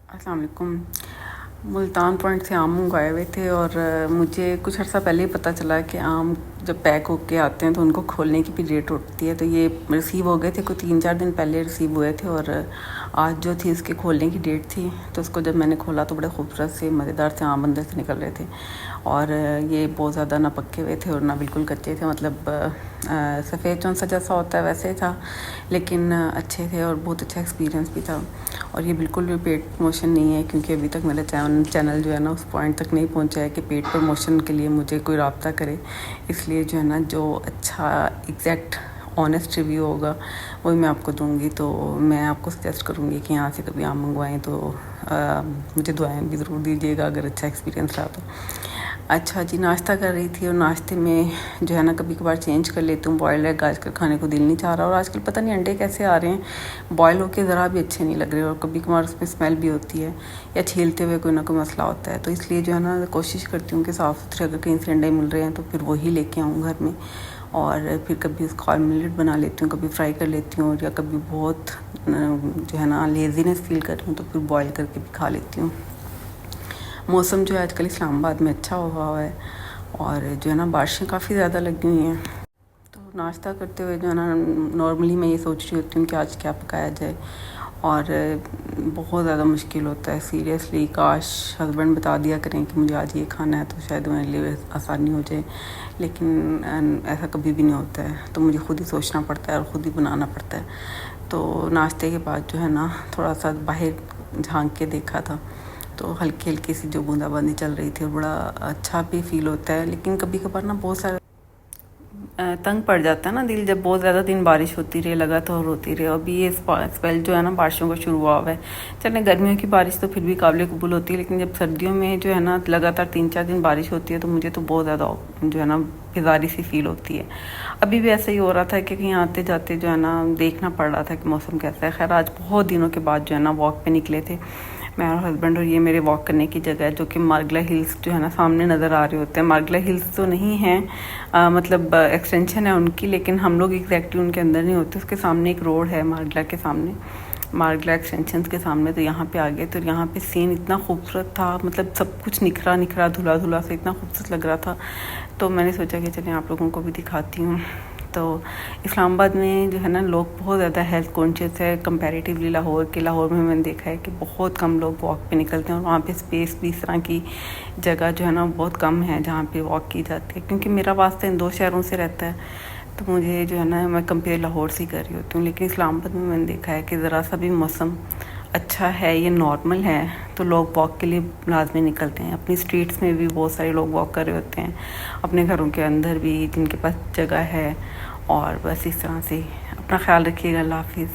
अस्सलाम वालेकुम। मुल्तान पॉइंट से आम मंगवाए हुए थे और मुझे कुछ अर्सा पहले ही पता चला कि आम जब पैक होके आते हैं तो उनको खोलने की भी डेट होती है। तो ये रिसीव हो गए थे, कोई 3-4 दिन पहले रिसीव हुए थे और आज जो थी उसके खोलने की डेट थी। तो उसको जब मैंने खोला तो बड़े खूबसूरत से मज़ेदार से आम अंदर से निकल रहे थे और ये बहुत ज़्यादा ना पके हुए थे और ना बिल्कुल कच्चे थे। मतलब सफ़ेद चौन सा जैसा होता है वैसे था, लेकिन अच्छे थे और बहुत अच्छा एक्सपीरियंस भी था। और ये बिल्कुल भी पेट प्रमोशन नहीं है, क्योंकि अभी तक मेरा चैनल जो है ना उस पॉइंट तक नहीं पहुंचा है कि पेट प्रमोशन के लिए मुझे कोई रब्ता करे। इसलिए जो है ना, जो अच्छा एग्जैक्ट ऑनेस्ट रिव्यू होगा वही मैं आपको दूंगी। तो मैं आपको सजेस्ट करूँगी कि यहाँ से कभी आम मंगवाएं तो मुझे दुआएं भी ज़रूर दीजिएगा अगर अच्छा एक्सपीरियंस रहा तो। अच्छा जी, नाश्ता कर रही थी और नाश्ते में जो है ना कभी कभार चेंज कर लेती हूँ। बॉयल्ड एग आजकल खाने को दिल नहीं चाह रहा और आजकल पता नहीं अंडे कैसे आ रहे हैं, बॉयल होके ज़रा भी अच्छे नहीं लग रहे और कभी कभार उसमें स्मेल भी होती है या छीलते हुए कोई ना कोई मसला होता है। तो इसलिए जो है ना कोशिश करती हूँ कि साफ़ सुथरे अगर कहीं से अंडे मिल रहे हैं तो फिर वही लेके आऊँ घर में। और फिर कभी उसका ऑमलेट बना लेती हूँ, कभी फ्राई कर लेती हूँ, या कभी बहुत जो है ना लेज़ीनेस फील कर रही हूँ तो फिर बॉयल करके भी खा लेती हूँ। मौसम जो है आजकल इस्लामाबाद में अच्छा हुआ है और जो है ना बारिशें काफ़ी ज़्यादा लगी हुई हैं। तो नाश्ता करते हुए जो है ना नॉर्मली मैं ये सोच रही होती हूँ कि आज क्या पकाया जाए और बहुत ज़्यादा मुश्किल होता है सीरियसली। काश हस्बैंड बता दिया करें कि मुझे आज ये खाना है तो शायद मेरे लिए आसानी हो जाए, लेकिन ऐसा कभी भी नहीं होता है। तो मुझे खुद ही सोचना पड़ता है और ख़ुद ही बनाना पड़ता है। तो नाश्ते के बाद जो है ना थोड़ा सा बाहर झांक के देखा था तो हल्की हल्की सी जो बूंदाबांदी चल रही थी और बड़ा अच्छा भी फील होता है। लेकिन कभी कभार ना बहुत सारा तंग पड़ जाता है ना दिल, जब बहुत ज़्यादा दिन बारिश होती रहे लगातार होती रहे। अभी ये स्पेल जो है ना बारिशों का शुरू हुआ है। चले गर्मियों की बारिश तो फिर भी काबिल कबूल होती है, लेकिन जब सर्दियों में जो है ना लगातार 3-4 दिन बारिश होती है तो मुझे तो बहुत ज़्यादा जो है ना बेजारी सी फील होती है। अभी भी ऐसा ही हो रहा था कि कहीं आते जाते जो है ना देखना पड़ रहा था कि मौसम कैसा है। खैर आज बहुत दिनों के बाद जो है ना वॉक पे निकले थे मैं और हस्बैंड, और ये मेरे वॉक करने की जगह है जो कि मार्गला हिल्स जो है ना सामने नज़र आ रहे होते हैं। मार्गला हिल्स तो नहीं है, मतलब एक्सटेंशन है उनकी, लेकिन हम लोग एग्जैक्टली उनके अंदर नहीं होते। उसके सामने एक रोड है मार्गला के सामने, मार्गला एक्सटेंशन के सामने। तो यहाँ पे आ गए तो यहाँ पे सीन इतना खूबसूरत था, मतलब सब कुछ निखरा निखरा धुला धुला से इतना खूबसूरत लग रहा था। तो मैंने सोचा कि चलिए आप लोगों को भी दिखाती हूँ। तो इस्लामाबाद में जो है ना लोग बहुत ज़्यादा हेल्थ कॉन्शियस है कंपैरेटिवली लाहौर के। लाहौर में मैंने देखा है कि बहुत कम लोग वॉक पे निकलते हैं और वहाँ पे स्पेस भी इस तरह की जगह जो है ना बहुत कम है जहाँ पे वॉक की जाती है। क्योंकि मेरा वास्ता इन 2 शहरों से रहता है तो मुझे जो है ना मैं कंपेयर लाहौर से कर रही होती हूँ। लेकिन इस्लामाबाद में मैंने देखा है कि ज़रा सा भी मौसम अच्छा है, ये नॉर्मल है, तो लोग वॉक के लिए लाजमी निकलते हैं। अपनी स्ट्रीट्स में भी बहुत सारे लोग वॉक कर रहे होते हैं, अपने घरों के अंदर भी जिनके पास जगह है। और बस इस तरह से अपना ख्याल रखिएगा। अल्लाह हाफिज़।